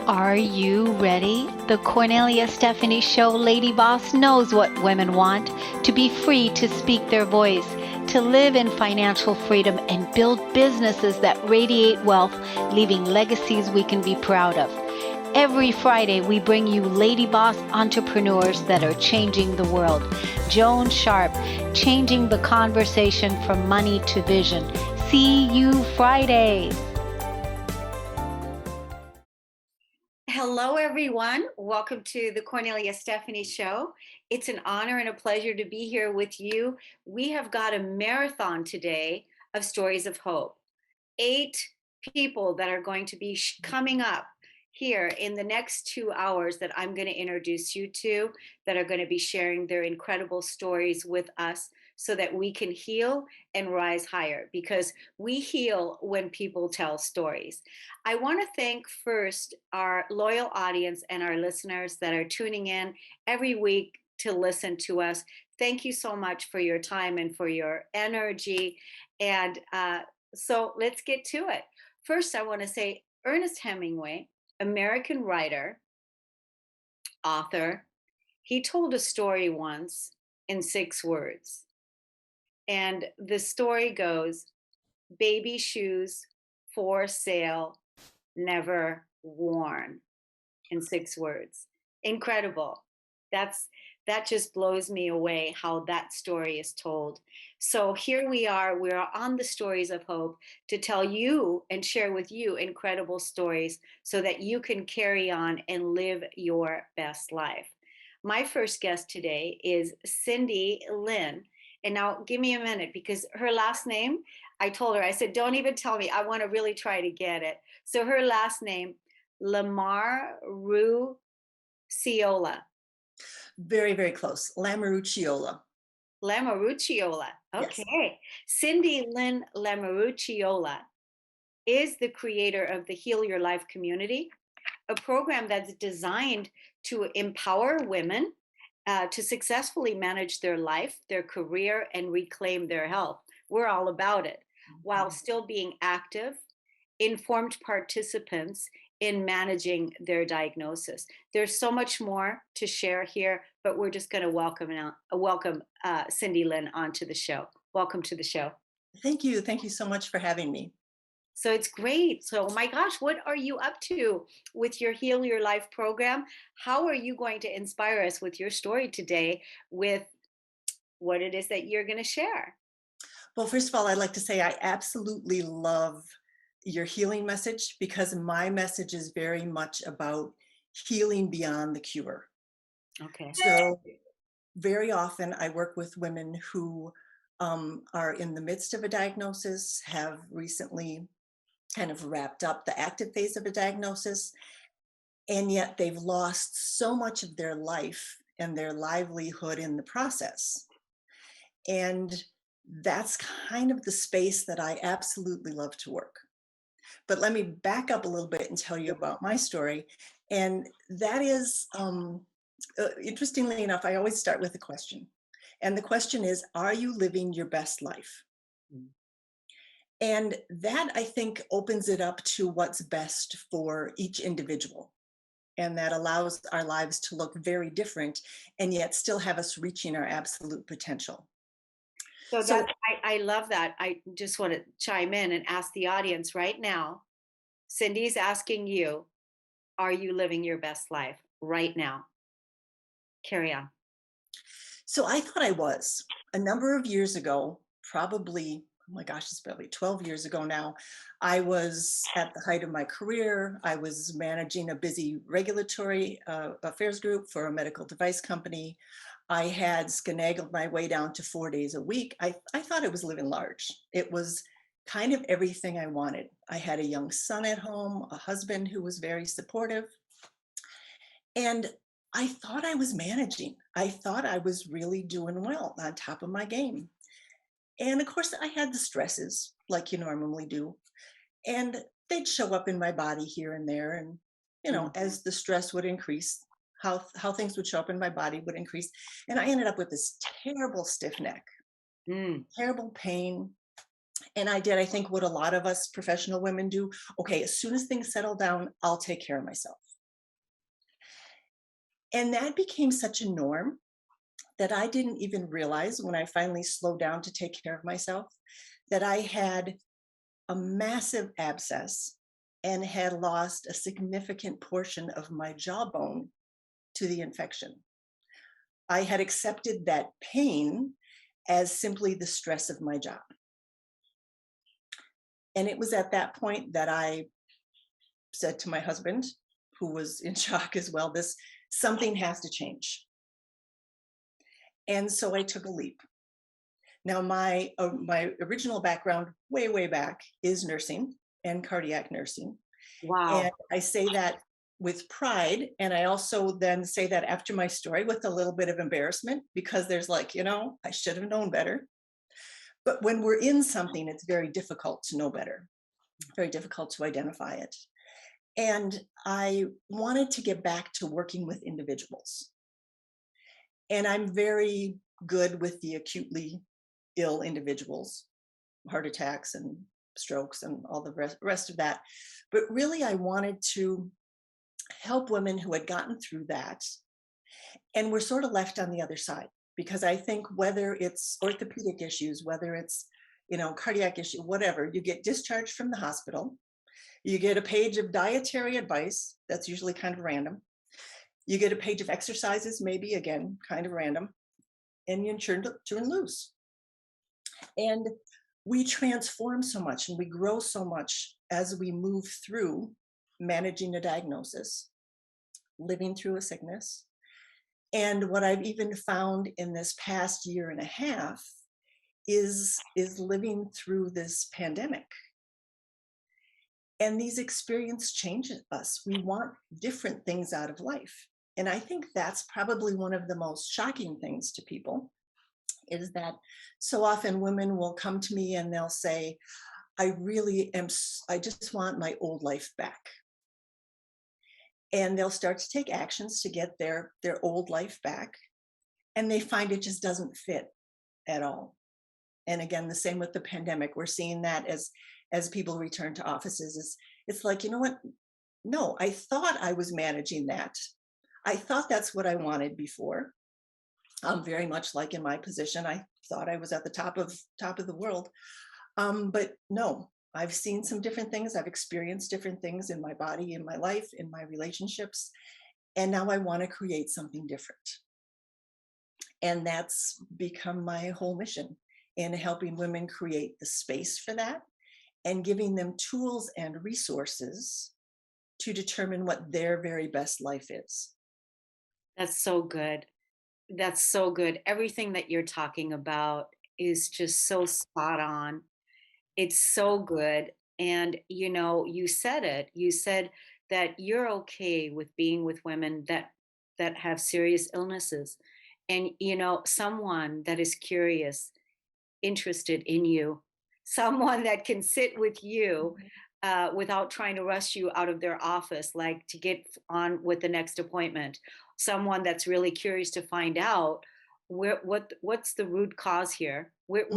Are you ready? The Kornelia Stephanie Show Lady Boss knows what women want: to be free to speak their voice, to live in financial freedom, and build businesses that radiate wealth, leaving legacies we can be proud of. Every Friday, we bring you Lady Boss entrepreneurs that are changing the world. Joan Sharp, changing the conversation from money to vision. See you Friday. Hello, everyone. Welcome to the Kornelia Stephanie Show. It's an honor and a pleasure to be here with you. We have got a marathon today of stories of hope. 8 people that are going to be coming up here in the next 2 hours that I'm going to introduce you to, that are going to be sharing their incredible stories with us so that we can heal and rise higher, because we heal when people tell stories. I want to thank first our loyal audience and our listeners that are tuning in every week to listen to us. Thank you so much for your time and for your energy. And so let's get to it. First, I want to say Ernest Hemingway, American writer, author, he told a story once in 6 words. And the story goes, baby shoes for sale, never worn, in 6 words. Incredible. That just blows me away how that story is told. So here we are on the Stories of Hope to tell you and share with you incredible stories so that you can carry on and live your best life. My first guest today is Cyndi Lynne. And now give me a minute, because her last name, I told her, I said, don't even tell me. I want to really try to get it. So her last name, Lamarucciola. Very, very close. Lamarucciola. Lamarucciola. Yes. Okay. Cyndi Lynne Lamarucciola is the creator of the Heal Your Life community, a program that's designed to empower women to successfully manage their life, their career, and reclaim their health. We're all about it, while still being active, informed participants in managing their diagnosis. There's so much more to share here, but we're just going to welcome Cyndi Lynne onto the show. Welcome to the show. Thank you. Thank you so much for having me. So it's great. So, my gosh, what are you up to with your Heal Your Life program? How are you going to inspire us with your story today, with what it is that you're going to share? Well, first of all, I'd like to say I absolutely love your healing message, because my message is very much about healing beyond the cure. Okay. So very often I work with women who are in the midst of a diagnosis, have recently kind of wrapped up the active phase of a diagnosis, and yet they've lost so much of their life and their livelihood in the process. And that's kind of the space that I absolutely love to work. But let me back up a little bit and tell you about my story. And that is, interestingly enough, I always start with a question. And the question is, are you living your best life? Mm. And that, I think, opens it up to what's best for each individual. And that allows our lives to look very different and yet still have us reaching our absolute potential. So So, I love that. I just want to chime in and ask the audience right now. Cyndi's asking you, are you living your best life right now? Carry on. so I thought I was. A number of years ago, probably, oh my gosh, it's probably 12 years ago now, I was at the height of my career. I was managing a busy regulatory affairs group for a medical device company. I had skenagled my way down to 4 days a week. I thought I was living large. It was kind of everything I wanted. I had a young son at home, a husband who was very supportive. And I thought I was managing. I thought I was really doing well, on top of my game. And of course, I had the stresses like you normally do. And they'd show up in my body here and there. And, as the stress would increase, how things would show up in my body would increase. And I ended up with this terrible stiff neck, Mm. terrible pain. And I did, I think, what a lot of us professional women do. Okay, as soon as things settle down, I'll take care of myself. And that became such a norm that I didn't even realize when I finally slowed down to take care of myself that I had a massive abscess and had lost a significant portion of my jawbone to the infection. I had accepted that pain as simply the stress of my job. And it was at that point that I said to my husband, who was in shock as well, this something has to change. And so I took a leap. Now, my original background, way back, is nursing and cardiac nursing, and Wow. I say that with pride, and I also then say that after my story with a little bit of embarrassment because there's like, I should have known better. But when we're in something, it's very difficult to know better, very difficult to identify it. And I wanted to get back to working with individuals. And I'm very good with the acutely ill individuals, heart attacks and strokes and all the rest of that. But really, I wanted to help women who had gotten through that and were sort of left on the other side. Because I think whether it's orthopedic issues, whether it's cardiac issue, whatever, you get discharged from the hospital, you get a page of dietary advice that's usually kind of random. You get a page of exercises, maybe again, kind of random, and you turn loose. And we transform so much and we grow so much as we move through managing a diagnosis, living through a sickness. And what I've even found in this past year and a half is living through this pandemic. And these experiences change us. We want different things out of life. And I think that's probably one of the most shocking things to people is that so often women will come to me and they'll say, I just want my old life back. And they'll start to take actions to get their old life back. And they find it just doesn't fit at all. And again, the same with the pandemic. We're seeing that as people return to offices. It's like, you know what? No, I thought I was managing that. I thought that's what I wanted before. Very much like in my position, I thought I was at the top of the world. But no, I've seen some different things. I've experienced different things in my body, in my life, in my relationships. And now I want to create something different. And that's become my whole mission in helping women create the space for that and giving them tools and resources to determine what their very best life is. That's so good. That's so good. Everything that you're talking about is just so spot on. It's so good. And you said it. You said that you're okay with being with women that have serious illnesses. And someone that is curious, interested in you, someone that can sit with you Mhm. without trying to rush you out of their office, like to get on with the next appointment. Someone that's really curious to find out what's the root cause here. Mhm.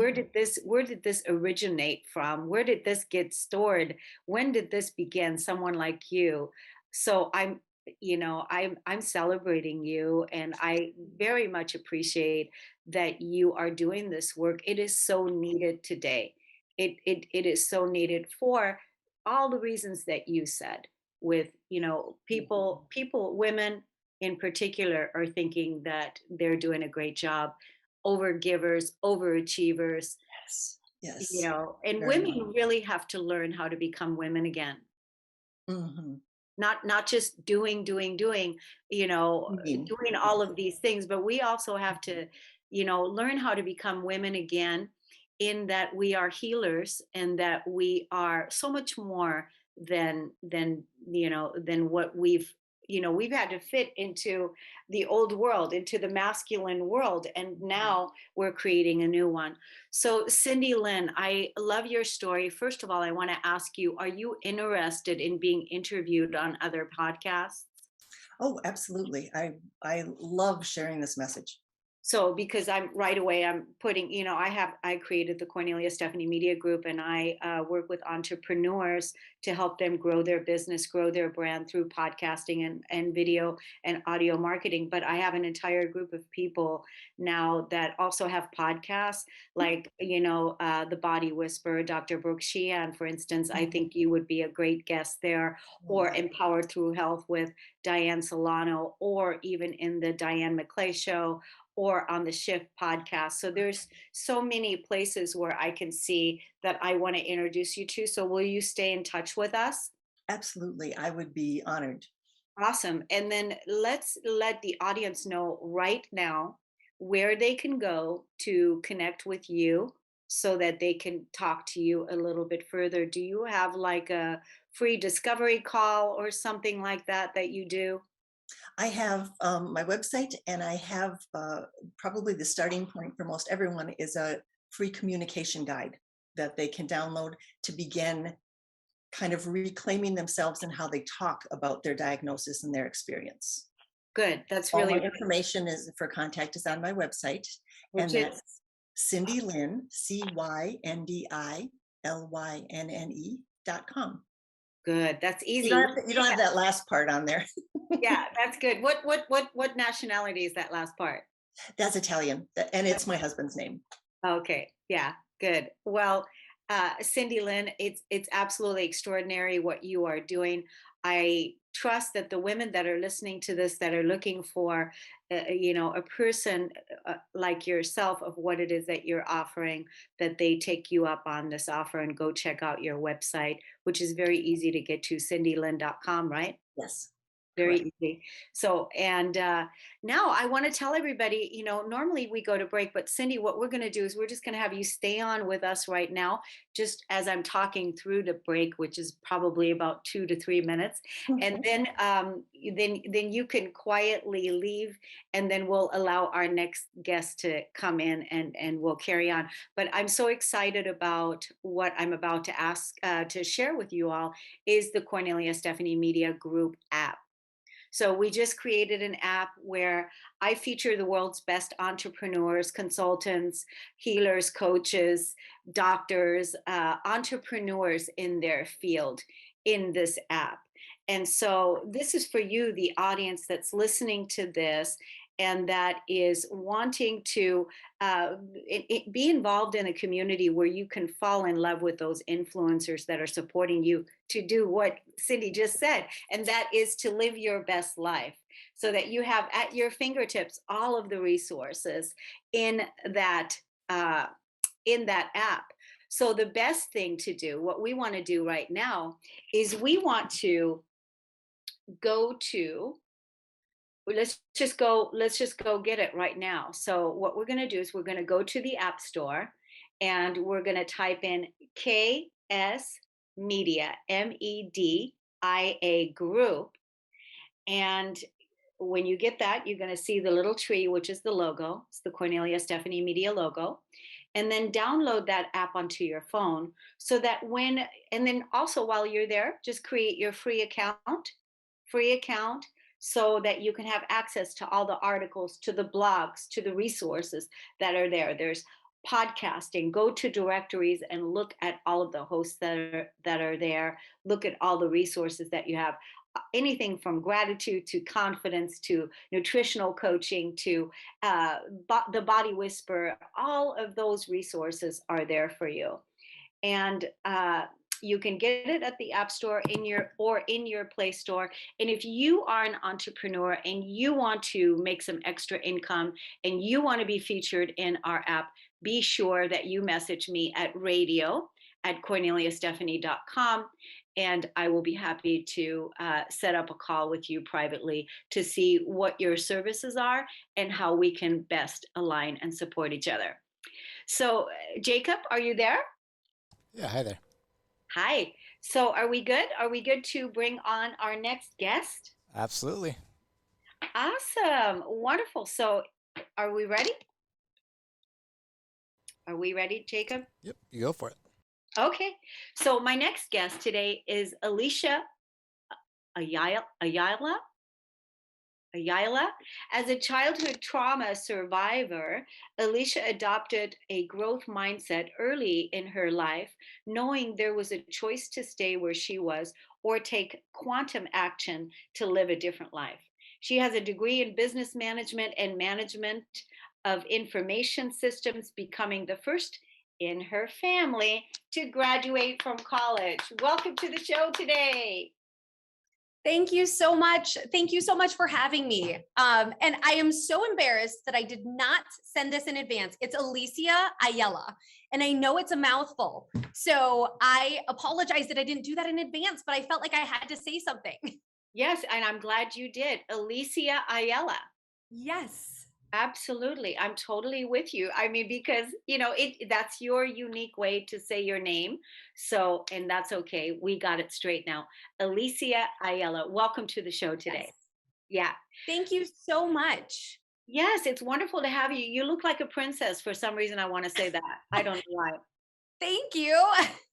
Where did this originate from? Where did this get stored? When did this begin? Someone like you. So I'm celebrating you, and I very much appreciate that you are doing this work. It is so needed today. It is so needed for all the reasons that you said. With people, women in particular, are thinking that they're doing a great job, over givers, overachievers, Yes. Yes. and Very much. women really have to learn how to become women again. Mhm. Not just doing, Meaning. doing all of these things, but we also have to learn how to become women again, in that we are healers and that we are so much more than what we've had to fit into the old world, into the masculine world, and now we're creating a new one. So, Cyndi, Lynne, I love your story. First of all, I want to ask you, are you interested in being interviewed on other podcasts? Oh, absolutely. I love sharing this message. So because I'm putting, I created the Cornelia Stephanie Media Group, and I work with entrepreneurs to help them grow their business, grow their brand through podcasting and video and audio marketing. But I have an entire group of people now that also have podcasts, like, The Body Whisperer, Dr. Brooke Sheehan, for instance. I Mhm. think you would be a great guest there, or Wow. Empowered Through Health with Diane Solano, or even in the Diane McClay Show, or on the Shift podcast. So there's so many places where I can see that I want to introduce you to. So will you stay in touch with us? Absolutely. I would be honored. Awesome. And then let's let the audience know right now where they can go to connect with you so that they can talk to you a little bit further. Do you have like a free discovery call or something like that you do? I have my website, and I have probably the starting point for most everyone is a free communication guide that they can download to begin kind of reclaiming themselves and how they talk about their diagnosis and their experience. Good. That's All my really, information is for contact is on my website, which and is that's Cyndi Lynne, CYNDILYNNE.com. good. That's You easy. don't have you don't have that last part on there. Yeah, that's good. What nationality is that last part? That's Italian, and it's my husband's name. Okay, yeah, good. Well, Cyndi Lynn, it's absolutely extraordinary what you are doing. I trust that the women that are listening to this, that are looking for, a person like yourself, of what it is that you're offering, that they take you up on this offer and go check out your website, which is very easy to get to, cindylynn.com, right? Yes, correct. Very easy. So, and now I want to tell everybody, normally we go to break, but Cyndi, what we're going to do is we're just going to have you stay on with us right now, just as I'm talking through the break, which is probably about 2 to 3 minutes. And Mhm. then, then you can quietly leave, and then we'll allow our next guest to come in, and we'll carry on. But I'm so excited about what I'm about to ask, to share with you all, is the Cornelia Stephanie Media Group app. So we just created an app where I feature the world's best entrepreneurs, consultants, healers, coaches, doctors, entrepreneurs in their field in this app. And so this is for you, the audience that's listening to this and that is wanting to be involved in a community where you can fall in love with those influencers that are supporting you to do what Cyndi just said, and that is to live your best life, so that you have at your fingertips all of the resources in that uh, in that app. So the best thing to do, what we want to do right now, is we want to go to, let's just go get it right now. So what we're going to do is we're going to go to the app store, and we're going to type in KS Media, MEDIA Group. And when you get that, you're going to see the little tree, which is the logo. It's the Cornelia Stephanie Media logo. And then download that app onto your phone, so that and then also while you're there, just create your free account, so that you can have access to all the articles, to the blogs, to the resources that are there. There's podcasting. Go to directories and look at all of the hosts that are there. Look at all the resources that you have. Anything from gratitude to confidence to nutritional coaching to the Body Whisper. All of those resources are there for you, and you can get it at the app store in your play store. And if you are an entrepreneur and you want to make some extra income and you want to be featured in our app, be sure that you message me at radio@corneliastephanie.com, and I will be happy to set up a call with you privately to see what your services are and how we can best align and support each other. So, Jacob, are you there? Yeah, hi there. Hi. So are we good? Are we good to bring on our next guest? Absolutely. Awesome. Wonderful. So are we ready? Are we ready, Jacob? Yep, you go for it. Okay. So my next guest today is Alicia Ayala. Ayala. As a childhood trauma survivor, Alicia adopted a growth mindset early in her life, knowing there was a choice to stay where she was or take quantum action to live a different life. She has a degree in business management and management of information systems, becoming the first in her family to graduate from college. Welcome to the show today. Thank you so much. Thank you so much for having me. And I am so embarrassed that I did not send this in advance. It's Alicia Ayala, and I know it's a mouthful. So I apologize that I didn't do that in advance, but I felt like I had to say something. Yes, and I'm glad you did. Alicia Ayala. Yes. Absolutely. I'm totally with you. I mean, because, that's your unique way to say your name. So, and that's okay. We got it straight now. Alicia Ayala, welcome to the show today. Yes. Yeah. Thank you so much. Yes, it's wonderful to have you. You look like a princess. For some reason, I want to say that. I don't know why. Thank you.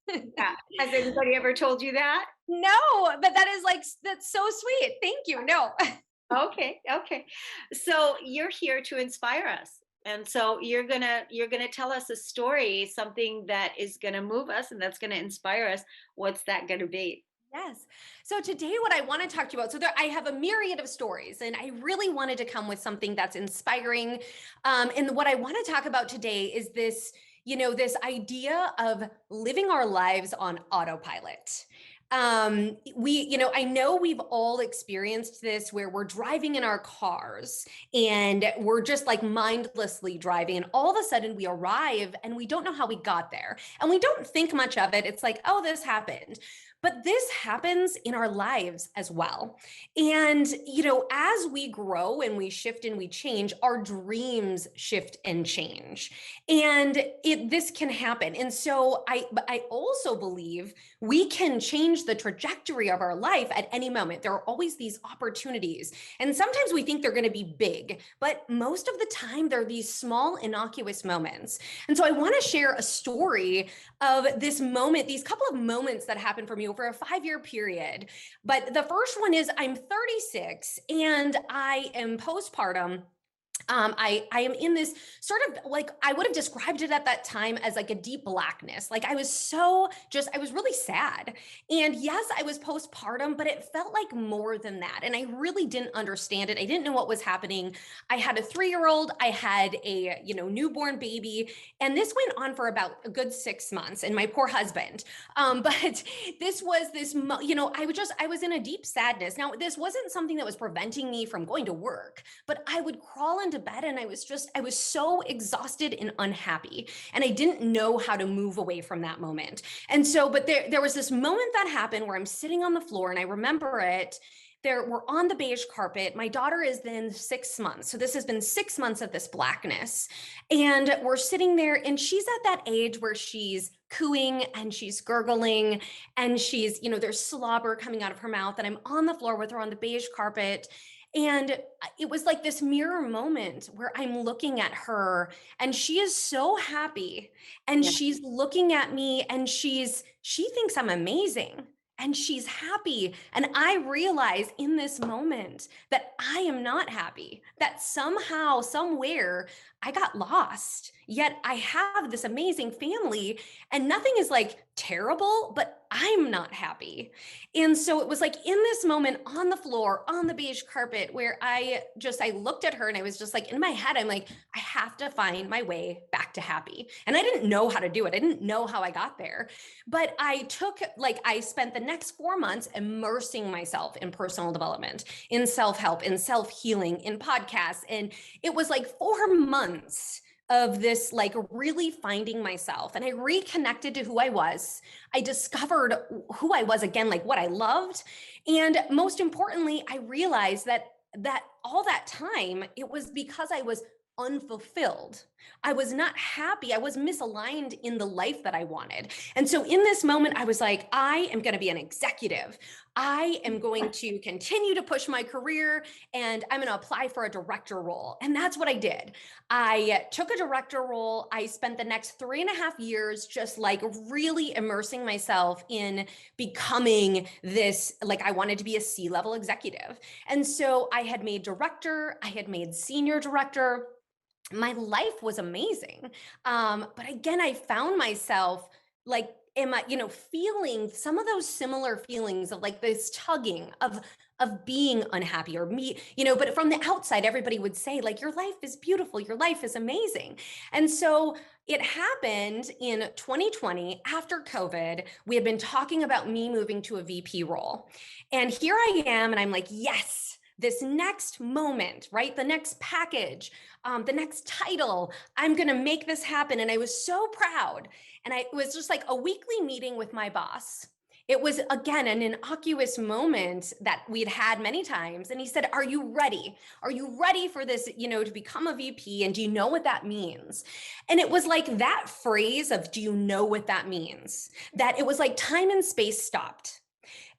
Yeah. Has anybody ever told you that? No, but that's so sweet. Thank you. No. Okay. So you're here to inspire us. And so you're gonna tell us a story, something that is gonna move us and that's gonna inspire us. What's that gonna be? Yes. So today, what I want to talk to you about, I have a myriad of stories, and I really wanted to come with something that's inspiring. And what I want to talk about today is this idea of living our lives on autopilot. I know we've all experienced this where we're driving in our cars and we're just like mindlessly driving, and all of a sudden we arrive and we don't know how we got there, and we don't think much of it. It's like, oh, this happened. But this happens in our lives as well. And, as we grow and we shift and we change, our dreams shift and change. And this can happen. And so I also believe we can change the trajectory of our life at any moment. There are always these opportunities. And sometimes we think they're going to be big, but most of the time they're these small, innocuous moments. And so I want to share a story of this moment, these couple of moments that happened for me over a 5-year period. But the first one is I'm 36 and I am postpartum. I am in this sort of, like, I would have described it at that time as like a deep blackness. Like I was really sad. And yes, I was postpartum, but it felt like more than that. And I really didn't understand it. I didn't know what was happening. I had a 3-year-old, I had a, newborn baby, and this went on for about a good 6 months, and my poor husband. But I was in a deep sadness. Now, this wasn't something that was preventing me from going to work, but I would crawl into bed and I was so exhausted and unhappy, and I didn't know how to move away from that moment. And so, but there was this moment that happened where I'm sitting on the floor, and I remember it. We're on the beige carpet. My daughter is then 6 months. So this has been 6 months of this blackness. And we're sitting there, and she's at that age where she's cooing and she's gurgling and she's, there's slobber coming out of her mouth. And I'm on the floor with her on the beige carpet. And it was like this mirror moment where I'm looking at her, and she is so happy, and she's looking at me, and she thinks I'm amazing, and she's happy. And I realize in this moment that I am not happy, that somehow, somewhere I got lost, yet I have this amazing family and nothing is like terrible, but I'm not happy. And so it was like in this moment on the floor, on the beige carpet, where I looked at her, and I was just like, in my head, I'm like, I have to find my way back to happy. And I didn't know how to do it. I didn't know how I got there, but I spent the next 4 months immersing myself in personal development, in self-help, in self-healing, in podcasts. And it was like 4 months of this, like, really finding myself, and I reconnected to who I was. I discovered who I was again, like what I loved. And most importantly, I realized that all that time, it was because I was unfulfilled. I was not happy. I was misaligned in the life that I wanted. And so in this moment, I was like, I am going to be an executive. I am going to continue to push my career and I'm going to apply for a director role. And that's what I did. I took a director role. I spent the next 3.5 years just like really immersing myself in becoming this, like I wanted to be a C-level executive. And so I had made director, I had made senior director. My life was amazing. But again, I found myself like, feeling some of those similar feelings of like this tugging of being unhappy or me, but from the outside, everybody would say like, your life is beautiful, your life is amazing. And so it happened in 2020 after COVID. We had been talking about me moving to a VP role. And here I am, and I'm like, yes, this next moment, right? The next package, the next title, I'm going to make this happen. And I was so proud. And it was just like a weekly meeting with my boss. It was, again, an innocuous moment that we'd had many times. And he said, are you ready? Are you ready for this, to become a VP? And do you know what that means? And it was like that phrase of, do you know what that means? That it was like time and space stopped.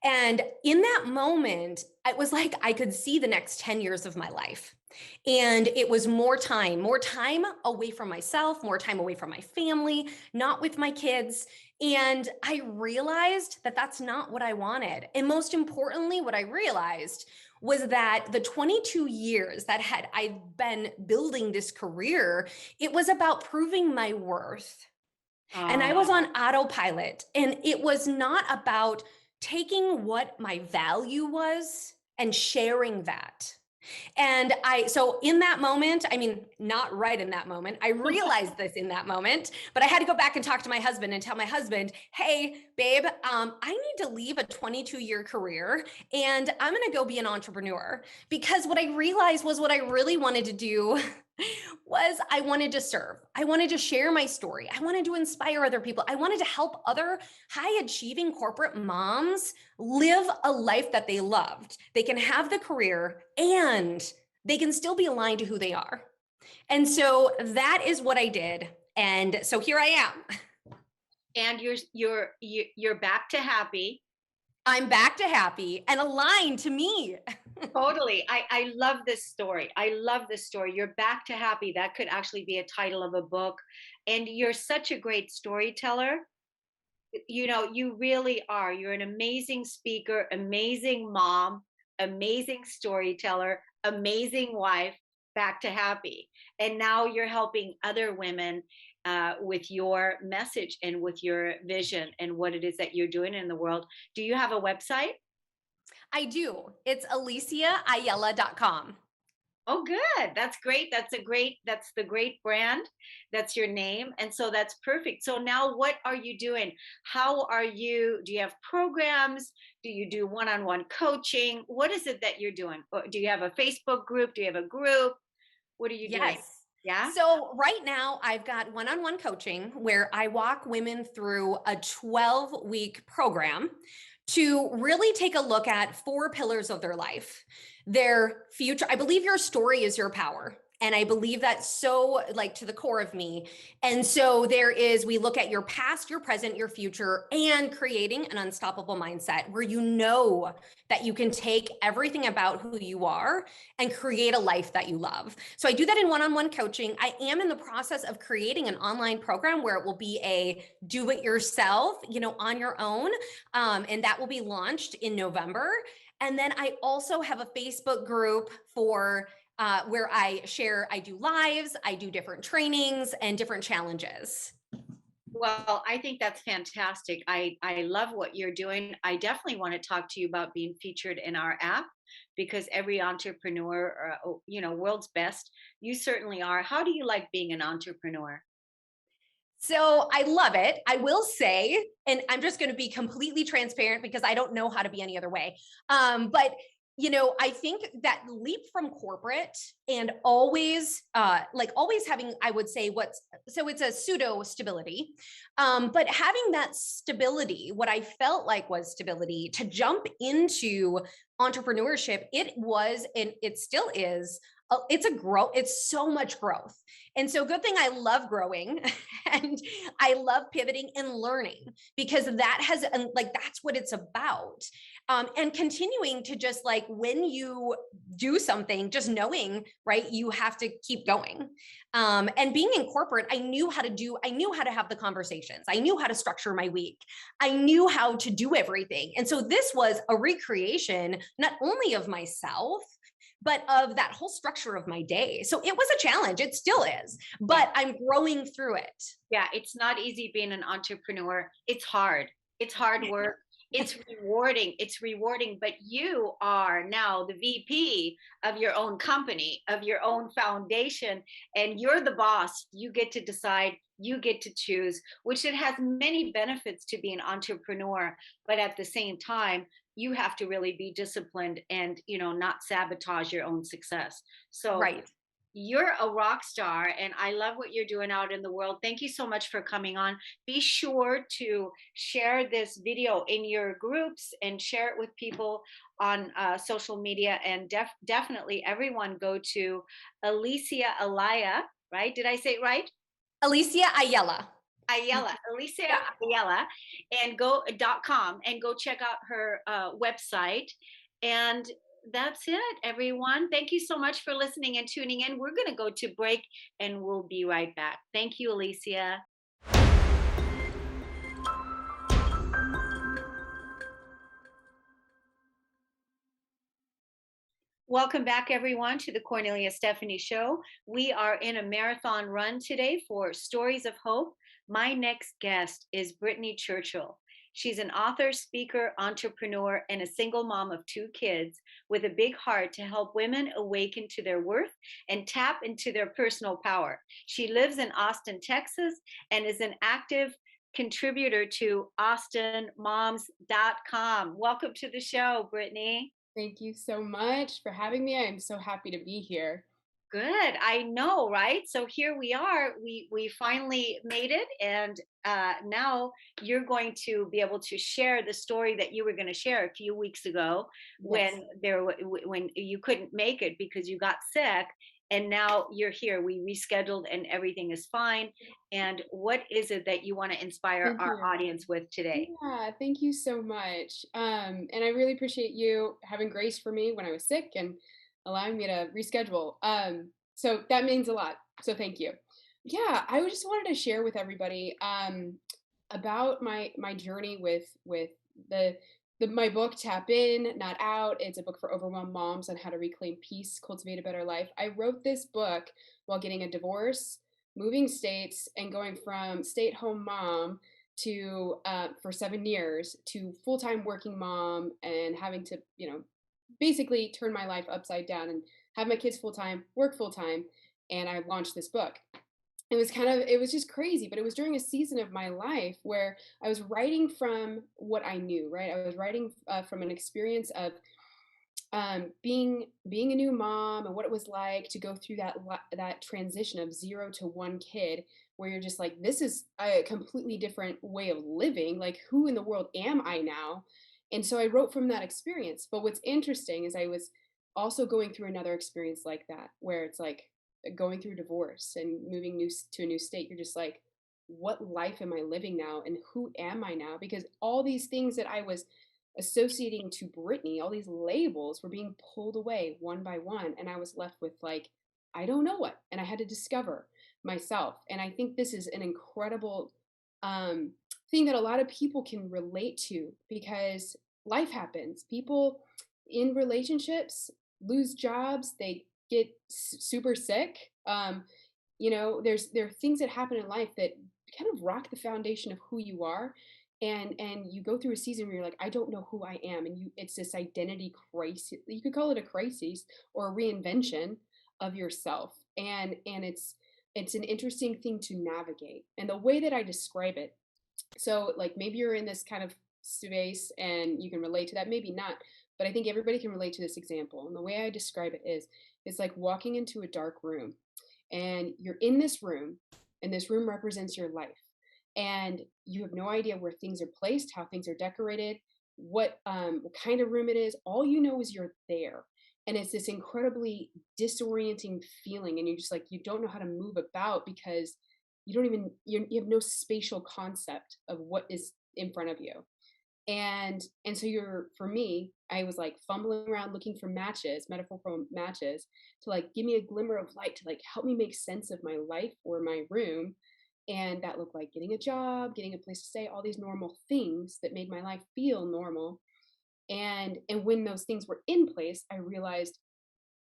And in that moment, it was like I could see the next 10 years of my life. And it was more time away from myself, more time away from my family, not with my kids. And I realized that that's not what I wanted. And most importantly, what I realized was that the 22 years that I'd been building this career, it was about proving my worth. And I was on autopilot. And it was not about taking what my value was and sharing that. And so in that moment, not right in that moment, I realized this in that moment, but I had to go back and talk to my husband and tell my husband, hey, babe, I need to leave a 22-year career and I'm going to go be an entrepreneur, because what I realized was what I really wanted to do was I wanted to serve. I wanted to share my story. I wanted to inspire other people. I wanted to help other high achieving corporate moms live a life that they loved. They can have the career and they can still be aligned to who they are. And so that is what I did. And so here I am. And you're back to happy. I'm back to happy and aligned to me. Totally. I love this story. I love this story. You're back to happy. That could actually be a title of a book. And you're such a great storyteller. You really are. You're an amazing speaker, amazing mom, amazing storyteller, amazing wife, back to happy. And now you're helping other women with your message and with your vision and what it is that you're doing in the world. Do you have a website? I do. It's aliciaayala.com. Oh, good. That's great. That's the great brand. That's your name. And so that's perfect. So now what are you doing? Do you have programs? Do you do one-on-one coaching? What is it that you're doing? Or do you have a Facebook group? Do you have a group? What are you doing? Yes. Yeah. So right now I've got one-on-one coaching where I walk women through a 12-week program to really take a look at 4 pillars of their life. Their future. I believe your story is your power. And I believe that so like to the core of me. And so we look at your past, your present, your future, and creating an unstoppable mindset where you know that you can take everything about who you are and create a life that you love. So I do that in one-on-one coaching. I am in the process of creating an online program where it will be a do it yourself, on your own. And that will be launched in November. And then I also have a Facebook group for where I do lives, I do different trainings and different challenges. Well, I think that's fantastic. I love what you're doing. I definitely want to talk to you about being featured in our app, because every entrepreneur, world's best, you certainly are. How do you like being an entrepreneur? So I love it. I will say, and I'm just going to be completely transparent because I don't know how to be any other way. But I think that leap from corporate and always having, I would say it's a pseudo stability. But having that stability, what I felt like was stability to jump into entrepreneurship, it was, and it still is it's so much growth. And so good thing I love growing and I love pivoting and learning, because that has, like, that's what it's about. And continuing to just, like, when you do something, just knowing, right, you have to keep going. And being in corporate, I knew how to have the conversations. I knew how to structure my week. I knew how to do everything. And so this was a recreation, not only of myself, but of that whole structure of my day. So it was a challenge. It still is, but I'm growing through it. Yeah, it's not easy being an entrepreneur. It's hard. It's hard work. It's rewarding. It's rewarding, but you are now the VP of your own company, of your own foundation, and you're the boss. You get to decide, you get to choose, which it has many benefits to be an entrepreneur, but at the same time, you have to really be disciplined and, not sabotage your own success. So Right. you're a rock star, and I love what you're doing out in the world. Thank you so much for coming on. Be sure to share this video in your groups and share it with people on social media. And definitely everyone go to Alicia Alaya, right? Did I say it right? Alicia Ayala. Ayala, Alicia Yeah. Ayala, and .com, and go check out her website. And that's it, everyone. Thank you so much for listening and tuning in. We're going to go to break and we'll be right back. Thank you, Alicia. Welcome back, everyone, to the Kornelia Stephanie Show. We are in a marathon run today for Stories of Hope. My next guest is Brittany Churchill. She's an author, speaker, entrepreneur, and a single mom of 2 kids with a big heart to help women awaken to their worth and tap into their personal power. She lives in Austin, Texas, and is an active contributor to austinmoms.com. Welcome to the show, Brittany. Thank you so much for having me. I'm so happy to be here. Good. I know, right? So here we are. We finally made it, and now you're going to be able to share the story that you were going to share a few weeks ago Yes. when you couldn't make it because you got sick, and now you're here. We rescheduled, and everything is fine. And what is it that you want to inspire Thank our you. audience with today? Yeah, thank you so much. And I really appreciate you having grace for me when I was sick and allowing me to reschedule. So that means a lot. So thank you. Yeah, I just wanted to share with everybody about my journey with the my book Tap In, Not Out. It's a book for overwhelmed moms on how to reclaim peace, cultivate a better life. I wrote this book while getting a divorce, moving states, and going from stay-at-home mom to for 7 years to full-time working mom, and having to basically turn my life upside down and have my kids full-time, work full-time. And I launched this book. It was just crazy, but it was during a season of my life where I was writing from what I knew, right? I was writing from an experience of being a new mom and what it was like to go through that transition of 0 to 1 kid, where you're just like, this is a completely different way of living. Like, who in the world am I now? And so I wrote from that experience. But what's interesting is I was also going through another experience like that, where it's like going through divorce and moving to a new state. You're just like, what life am I living now, and who am I now? Because all these things that I was associating to Brittany, all these labels were being pulled away one by one. And I was left with, like, I don't know what. And I had to discover myself. And I think this is an incredible um, thing that a lot of people can relate to, because life happens. People in relationships lose jobs, they get super sick. There are things that happen in life that kind of rock the foundation of who you are, and you go through a season where you're like, I don't know who I am, and it's this identity crisis. You could call it a crisis or a reinvention of yourself, and it's an interesting thing to navigate. And the way that I describe it, so like maybe you're in this kind of space and you can relate to that, maybe not, but I think everybody can relate to this example. And the way I describe it is, it's like walking into a dark room, and you're in this room, and this room represents your life, and you have no idea where things are placed, how things are decorated, what kind of room it is. All you know is you're there, And it's this incredibly disorienting feeling. And you're just like, you don't know how to move about because you have no spatial concept of what is in front of you. And so for me, I was like fumbling around looking for matches, metaphorical matches, to like give me a glimmer of light to like help me make sense of my life or my room. And that looked like getting a job, getting a place to stay, all these normal things that made my life feel normal. And when those things were in place, I realized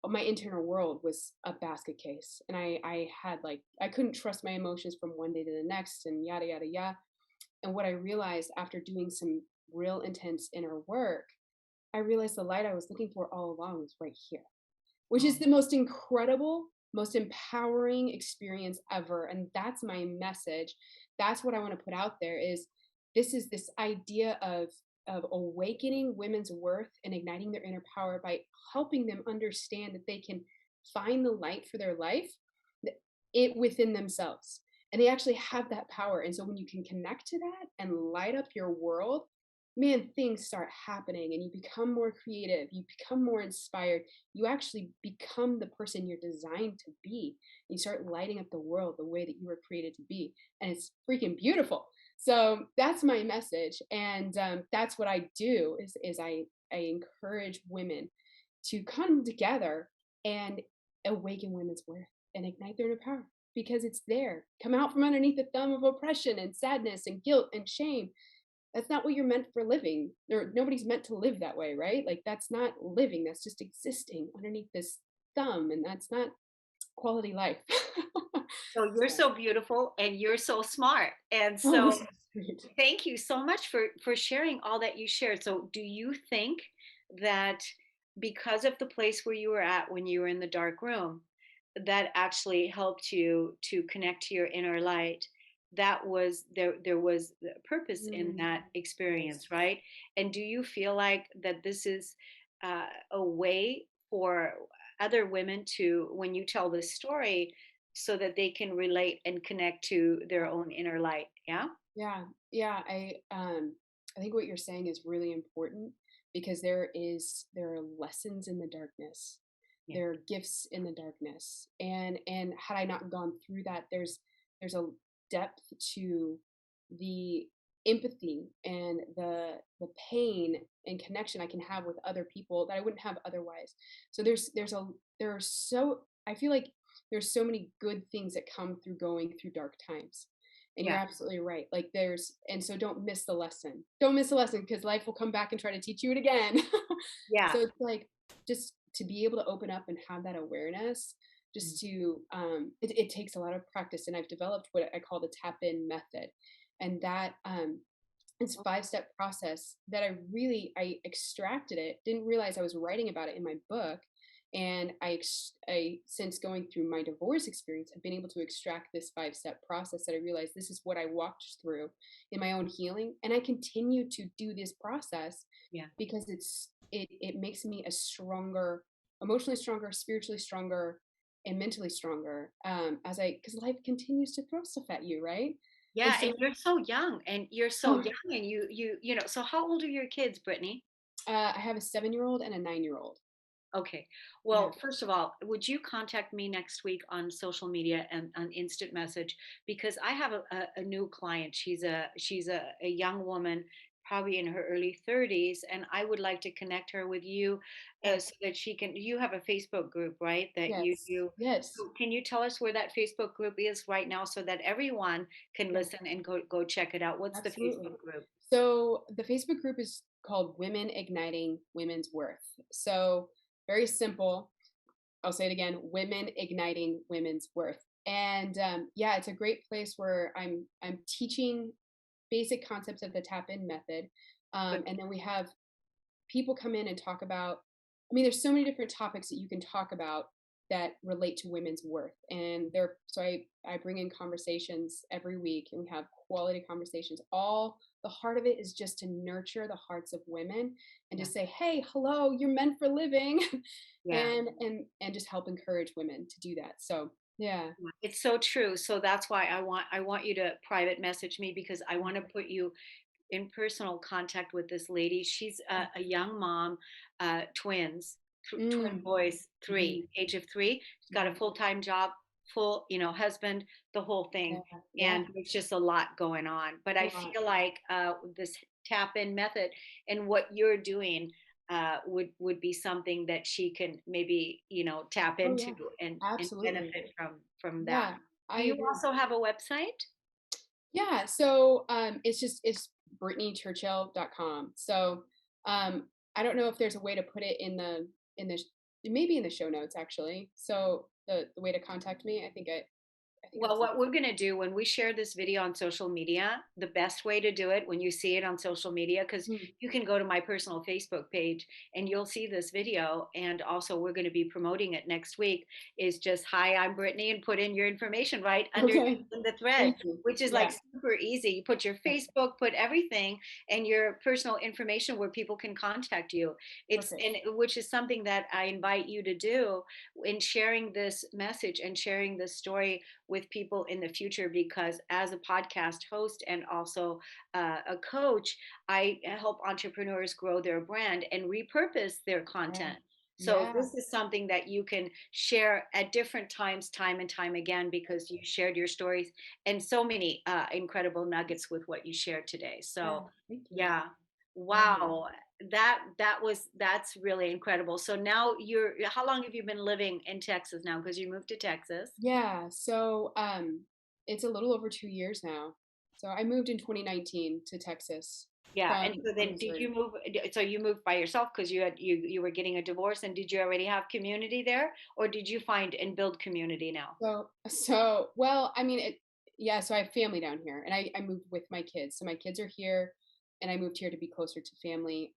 my internal world was a basket case. And I had like, I couldn't trust my emotions from one day to the next and yada, yada, yada. And what I realized after doing some real intense inner work, I realized the light I was looking for all along was right here, which is the most incredible, most empowering experience ever. And that's my message. That's what I want to put out there is this idea of awakening women's worth and igniting their inner power by helping them understand that they can find the light for their life it within themselves, and they actually have that power. And so when you can connect to that and light up your world, man, things start happening and you become more creative, you become more inspired, you actually become the person you're designed to be. You start lighting up the world the way that you were created to be, and it's freaking beautiful. So that's my message. And that's what I do is I encourage women to come together and awaken women's worth and ignite their inner power, because it's there. Come out from underneath the thumb of oppression and sadness and guilt and shame. That's not what you're meant for living. Nobody's meant to live that way, right? Like that's not living. That's just existing underneath this thumb, and that's not quality life. So you're so beautiful and you're so smart. And Oh, so so sweet. thank you so much for sharing all that you shared. So do you think that because of the place where you were at when you were in the dark room, that actually helped you to connect to your inner light? That was there was a purpose in Mm, that yes. experience, right? And do you feel like that this is a way for other women to, when you tell this story, so that they can relate and connect to their own inner light? Yeah. Yeah, yeah. I think what you're saying is really important, because there are lessons in the darkness. Yeah. There are gifts in the darkness. And had I not gone through that, there's a depth to the empathy and the pain and connection I can have with other people that I wouldn't have otherwise. So there are so I feel like there's so many good things that come through going through dark times. And you're Yeah. absolutely right. Like and so don't miss the lesson. Don't miss the lesson, because life will come back and try to teach you it again. Yeah. So it's like just to be able to open up and have that awareness, Mm. just to it takes a lot of practice. And I've developed what I call the tap in method. And that it's a 5-step process that I extracted it, didn't realize I was writing about it in my book. And I since going through my divorce experience, have been able to extract this 5-step process that I realized this is what I walked through in my own healing. And I continue to do this process Yeah. because it makes me a stronger, emotionally stronger, spiritually stronger, and mentally stronger, because life continues to throw stuff at you, right? And Yeah, so and you're so young, and you're so oh, young, and you know. So how old are your kids, Brittany? I have a 7-year-old and a 9-year-old. Okay. Yeah. Well, first of all, would you contact me next week on social media and on instant message, because I have a new client. She's a young woman, probably in her early 30s, and I would like to connect her with you, Oh, so that she can. You have a Facebook group, right? That you yes. do. Yes. So can you tell us where that Facebook group is right now, so that everyone can Yeah, listen and go check it out? What's the absolutely. Facebook group? So the Facebook group is called Women Igniting Women's Worth. So very simple. I'll say it again: Women Igniting Women's Worth. And yeah, it's a great place where I'm teaching basic concepts of the tap in method. Good. And then we have people come in and talk about, I mean, there's so many different topics that you can talk about that relate to women's worth. And I bring in conversations every week, and we have quality conversations. All the heart of it is just to nurture the hearts of women and Yeah. just say, hey, hello, you're meant for living. Yeah. And just help encourage women to do that. So yeah. Yeah, it's so true. So that's why I want you to private message me, because I want to put you in personal contact with this lady. She's a young mom, twins. twin Mm. boys, age of 3. She's got a full-time job, full, husband, the whole thing. Yeah. And Yeah. there's just a lot going on. But A I lot. feel like this tap-in method and what you're doing would be something that she can maybe, tap Oh into yeah. and Absolutely. benefit from that. Yeah, I Do you agree. also have a website? Yeah, so it's brittanychurchill.com. So I don't know if there's a way to put it in the maybe in the show notes actually. So the way to contact me, I think Well, that's what we're going to do when we share this video on social media, the best way to do it when you see it on social media, because Mm, you can go to my personal Facebook page and you'll see this video. And also, we're going to be promoting it next week. Is just, hi, I'm Brittany, and put in your information right underneath okay. in the thread, Thank you. which is Yeah. like super easy. You put your Yeah. Facebook, put everything, and your personal information where people can contact you. Perfect. Which is something that I invite you to do in sharing this message and sharing this story with people in the future, because as a podcast host and also a coach, I help entrepreneurs grow their brand and repurpose their Yeah. content. So Yeah. this is something that you can share at different times, time and time again, because you shared your stories and so many incredible nuggets with what you shared today. Yeah. So Thank you. yeah, Yeah. wow, that's really incredible. So now how long have you been living in Texas now? Because you moved to Texas. Yeah. So it's a little over 2 years now. So I moved in 2019 to Texas Yeah, and so from then did you Missouri. move so you moved by yourself because you were getting a divorce, and did you already have community there, or did you find and build community now? Well, I mean, yeah, so I have family down here and I moved with my kids. So my kids are here and I moved here to be closer to family.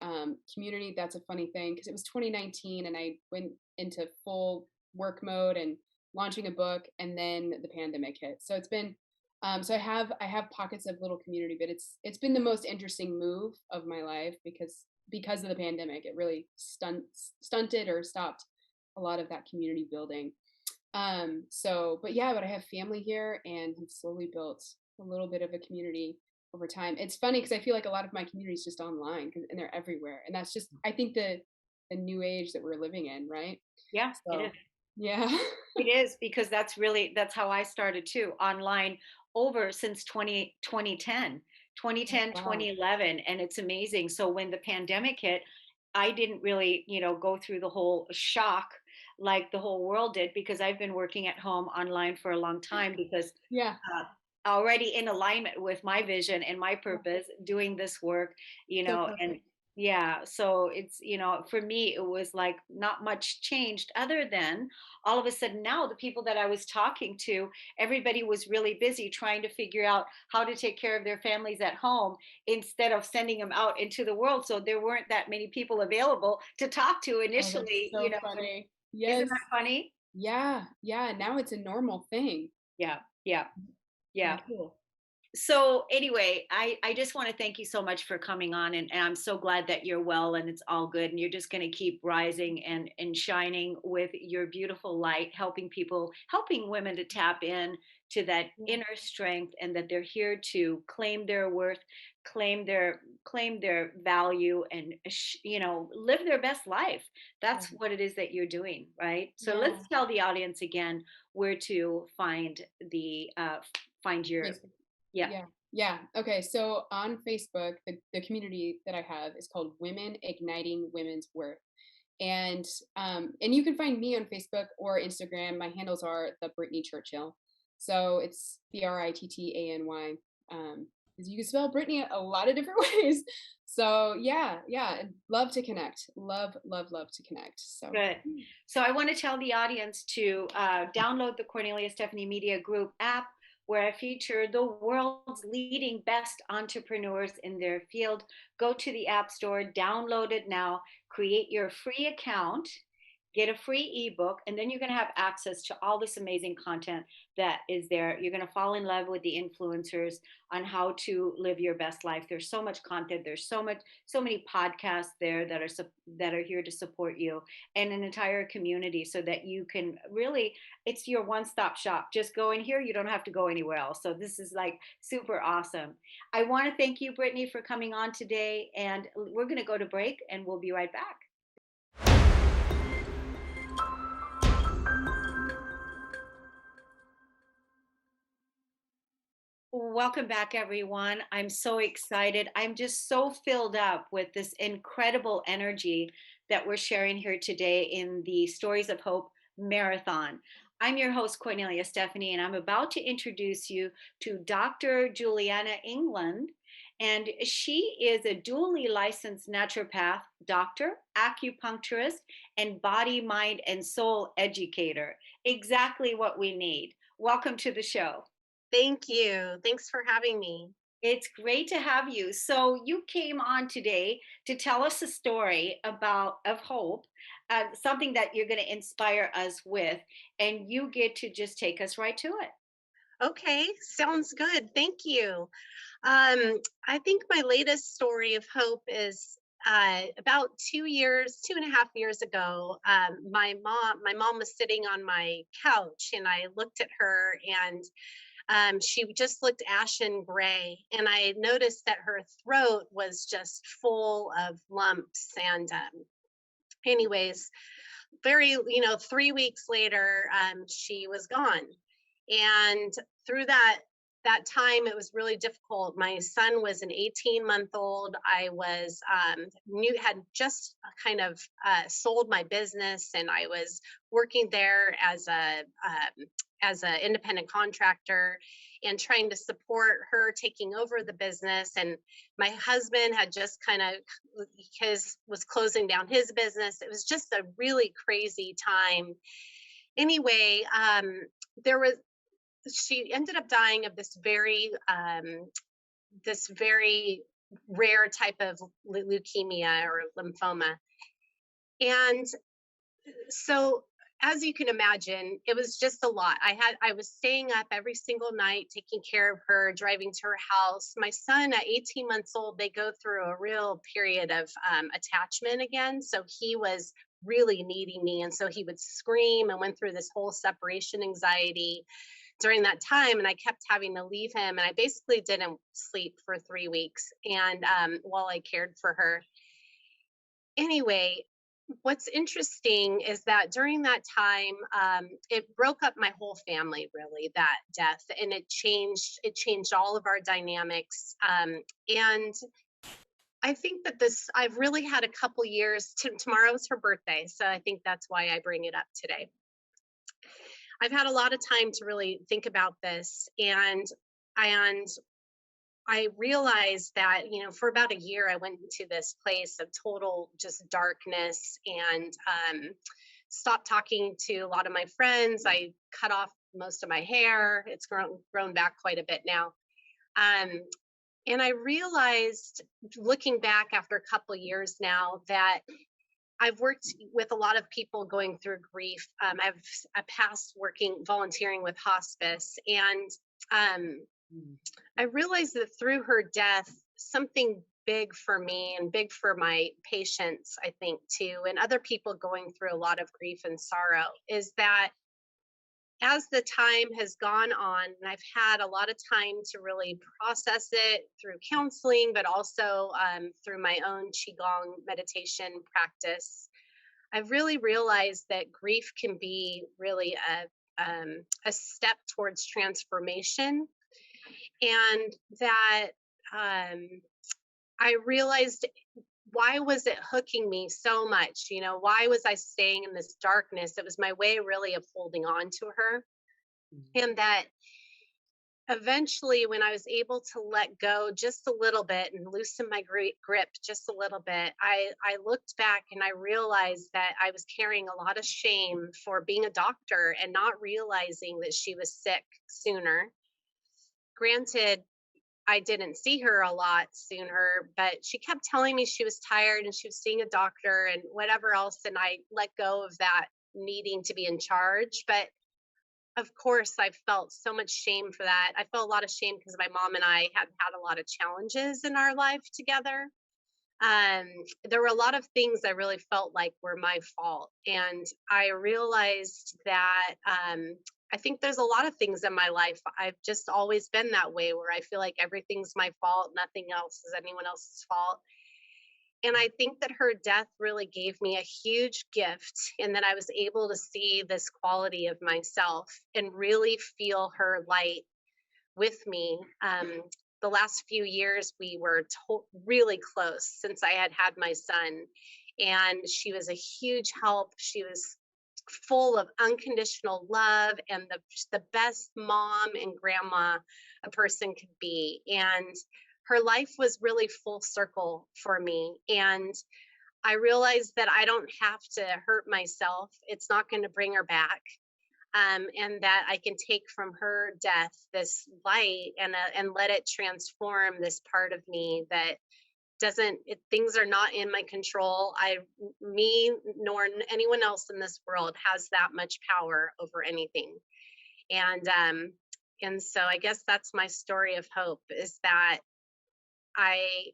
Community, that's a funny thing because it was 2019 and I went into full work mode and launching a book and then the pandemic hit. So it's been so I have pockets of little community, but it's been the most interesting move of my life because of the pandemic. It really stunted or stopped a lot of that community building. But yeah, but I have family here and have slowly built a little bit of a community over time. It's funny because I feel like a lot of my community is just online and they're everywhere. And that's just, I think the new age that we're living in, right? Yeah, it is. So yeah. It is, because that's how I started too, online, over since 2010, Oh, wow. 2011, and it's amazing. So when the pandemic hit, I didn't really, go through the whole shock like the whole world did, because I've been working at home online for a long time, because Yeah. uh, already in alignment with my vision and my Yeah. purpose doing this work, So and perfect. yeah, so it's, for me, it was like not much changed, other than all of a sudden now the people that I was talking to, everybody was really busy trying to figure out how to take care of their families at home instead of sending them out into the world. So there weren't that many people available to talk to Oh, that's initially, so funny. isn't Yes. that funny? Yeah. Yeah. Now it's a normal thing. Yeah, yeah, Yeah. yeah. Cool. So anyway, I just want to thank you so much for coming on, and I'm so glad that you're well and it's all good, and you're just going to keep rising and shining with your beautiful light, helping people, helping women to tap in to that Yeah. inner strength, and that they're here to claim their worth, claim their value, and live their best life. Yeah. That's what it is that you're doing, right? So Yeah. let's tell the audience again where to find your, Facebook. yeah. Yeah. Yeah. Okay. So on Facebook, the community that I have is called Women Igniting Women's Worth. And you can find me on Facebook or Instagram. My handles are the Brittany Churchill. So it's Brittany. Because you can spell Brittany a lot of different ways. So yeah, yeah. And love to connect. Love, love, love to connect. So Good. So I want to tell the audience to download the Cornelia Stephanie Media Group app, where I feature the world's leading best entrepreneurs in their field. Go to the App Store, download it now, create your free account, get a free ebook, and then you're going to have access to all this amazing content that is there. You're going to fall in love with the influencers on how to live your best life. There's so much content. There's so many podcasts there that are here to support you, and an entire community, so that you can really, it's your one-stop shop. Just go in here. You don't have to go anywhere else. So this is like super awesome. I want to thank you, Brittany, for coming on today, and we're going to go to break, and we'll be right back. Welcome back, everyone. I'm so excited. I'm just so filled up with this incredible energy that we're sharing here today in the Stories of Hope Marathon. I'm your host, Kornelia Stephanie, and I'm about to introduce you to Dr. Julianna Englund. And she is a dually licensed naturopath, doctor, acupuncturist, and body, mind, and soul educator. Exactly what we need. Welcome to the show. Thank you. Thanks for having me. It's great to have you. So you came on today to tell us a story of hope, something that you're going to inspire us with, and you get to just take us right to it. Okay, sounds good. Thank you. I think my latest story of hope is about 2.5 years ago. My mom was sitting on my couch, and I looked at her, and she just looked ashen gray, and I noticed that her throat was just full of lumps. And anyways, 3 weeks later, she was gone. And through that time, it was really difficult. My son was an 18-month-old. I was had just kind of sold my business, and I was working there as a independent contractor and trying to support her taking over the business. And my husband had just kind of was closing down his business. It was just a really crazy time. Anyway, there was she ended up dying of this very rare type of leukemia or lymphoma. And so, as you can imagine, it was just a lot. I was staying up every single night, taking care of her, driving to her house. My son at 18 months old, they go through a real period of attachment again. So he was really needing me. And so he would scream and went through this whole separation anxiety during that time. And I kept having to leave him. And I basically didn't sleep for 3 weeks. And while I cared for her. Anyway, what's interesting is that during that time, it broke up my whole family, really, that death, and it changed all of our dynamics. And I think that I've really had a couple years. Tomorrow's her birthday, so I think that's why I bring it up today. I've had a lot of time to really think about this, and I realized that, for about a year, I went into this place of total just darkness, and stopped talking to a lot of my friends. I cut off most of my hair. It's grown back quite a bit now. And I realized, looking back after a couple of years now, that I've worked with a lot of people going through grief. I've passed volunteering with hospice, and I realized that through her death, something big for me and big for my patients, I think too, and other people going through a lot of grief and sorrow, is that as the time has gone on, and I've had a lot of time to really process it through counseling, but also through my own Qigong meditation practice, I've really realized that grief can be really a step towards transformation. And that I realized, why was it hooking me so much? Why was I staying in this darkness? It was my way, really, of holding on to her. And that eventually, when I was able to let go just a little bit and loosen my grip just a little bit, I looked back and I realized that I was carrying a lot of shame for being a doctor and not realizing that she was sick sooner. Granted, I didn't see her a lot sooner, but she kept telling me she was tired and she was seeing a doctor and whatever else. And I let go of that needing to be in charge. But of course, I felt so much shame for that. I felt a lot of shame because my mom and I had had a lot of challenges in our life together. There were a lot of things I really felt like were my fault. And I realized that I think there's a lot of things in my life. I've just always been that way, where I feel like everything's my fault. Nothing else is anyone else's fault. And I think that her death really gave me a huge gift, in that I was able to see this quality of myself and really feel her light with me. The last few years, we were really close since I had my son. And she was a huge help. She was full of unconditional love and the best mom and grandma a person could be. And her life was really full circle for me. And I realized that I don't have to hurt myself. It's not going to bring her back. And that I can take from her death this light and let it transform this part of me that things are not in my control. Me nor anyone else in this world has that much power over anything. And so I guess that's my story of hope, is that I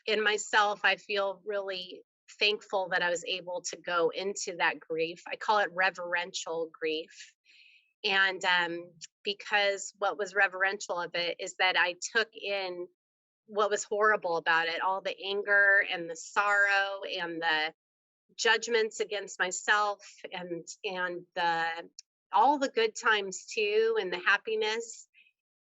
in myself, I feel really thankful that I was able to go into that grief. I call it reverential grief. And because what was reverential of it is that I took in what was horrible about it, all the anger and the sorrow and the judgments against myself, and the all the good times too, and the happiness.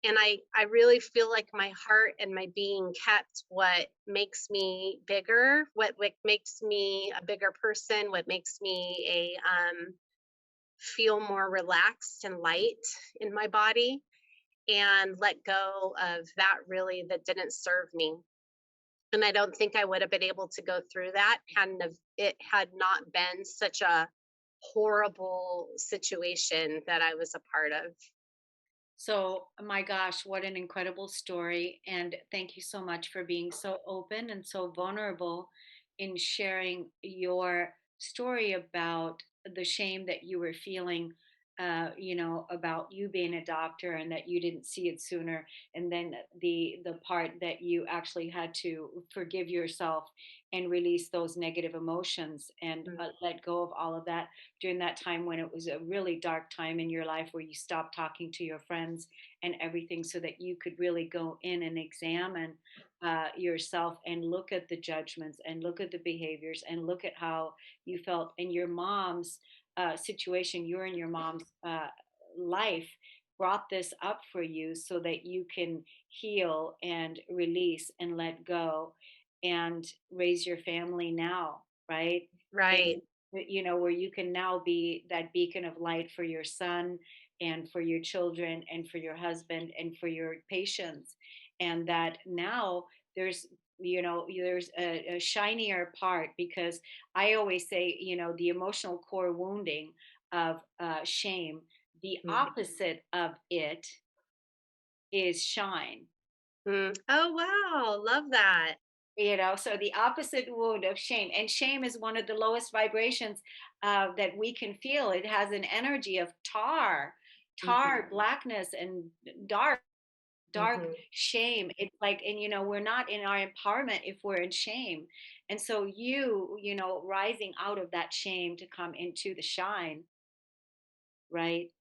And I really feel like my heart and my being kept what makes me bigger, what makes me a bigger person, what makes me feel more relaxed and light in my body, and let go of that really that didn't serve me. And I don't think I would have been able to go through that it had not been such a horrible situation that I was a part of. So, my gosh, what an incredible story. And thank you so much for being so open and so vulnerable in sharing your story about the shame that you were feeling, about you being a doctor and that you didn't see it sooner. And then the part that you actually had to forgive yourself and release those negative emotions and Mm. let go of all of that during that time when it was a really dark time in your life where you stopped talking to your friends and everything so that you could really go in and examine yourself and look at the judgments and look at the behaviors and look at how you felt in your mom's situation. You're in your mom's life brought this up for you so that you can heal and release and let go and raise your family now, right? And Right. where you can now be that beacon of light for your son and for your children and for your husband and for your patients, and that now there's there's a shinier part, because I always say, the emotional core wounding of shame, the Mm. opposite of it is shine. Mm. Oh, wow. Love that. So the opposite wound of shame, and shame is one of the lowest vibrations that we can feel. It has an energy of tar, Hmm. blackness, and dark Hmm. shame. It's like, and we're not in our empowerment if we're in shame. And so rising out of that shame to come into the shine, right,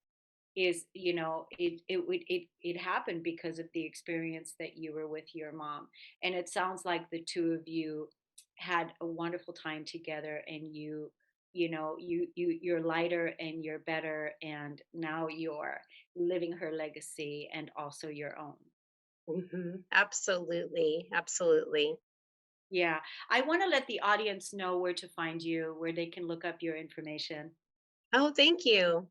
is it happened because of the experience that you were with your mom. And it sounds like the two of you had a wonderful time together, and you're lighter and you're better, and now you're living her legacy and also your own. Hmm. Absolutely. Absolutely. Yeah, I want to let the audience know where to find you, where they can look up your information. Oh, thank you.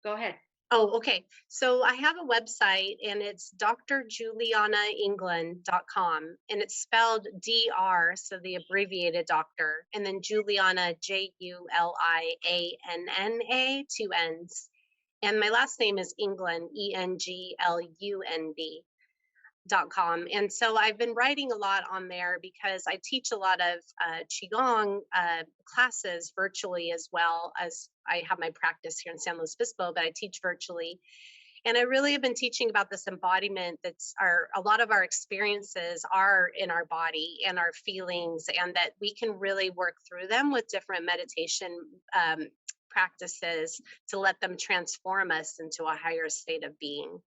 Go ahead. Oh, okay. So I have a website, and it's drjuliannaenglund.com, and it's spelled DR, so the abbreviated doctor, and then Juliana, Julianna, two N's. And my last name is Englund, Englund.com. And so I've been writing a lot on there because I teach a lot of Qigong classes virtually, as well as I have my practice here in San Luis Obispo, but I teach virtually. And I really have been teaching about this embodiment. A lot of our experiences are in our body and our feelings, and that we can really work through them with different meditation practices to let them transform us into a higher state of being.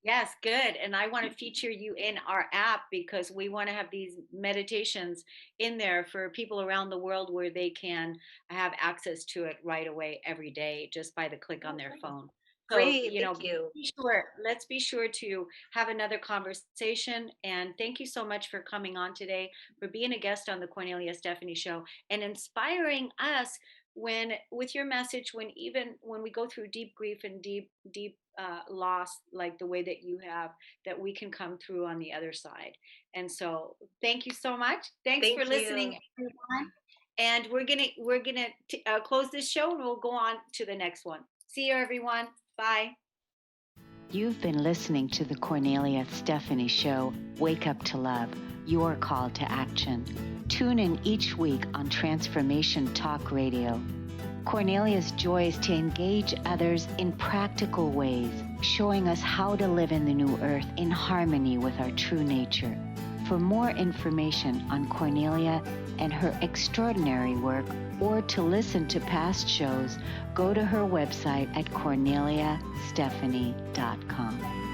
Yes, good. And I want to feature you in our app, because we want to have these meditations in there for people around the world where they can have access to it right away every day just by the click on Oh, their great. phone. So, Great, thank you. let's be sure to have another conversation. And thank you so much for coming on today, for being a guest on the Cornelia Stephanie Show and inspiring us when with your message, when we go through deep grief and deep loss, like the way that you have, that we can come through on the other side. And so thank you so much. Thanks Thank for listening, you. everyone. And we're gonna close this show and we'll go on to the next one. See you, everyone. Bye. You've been listening to the Cornelia Stephanie Show, Wake Up to Love, your call to action. Tune in each week on Transformation Talk Radio. Cornelia's joy is to engage others in practical ways, showing us how to live in the new earth in harmony with our true nature. For more information on Cornelia and her extraordinary work, or to listen to past shows, go to her website at corneliastephanie.com.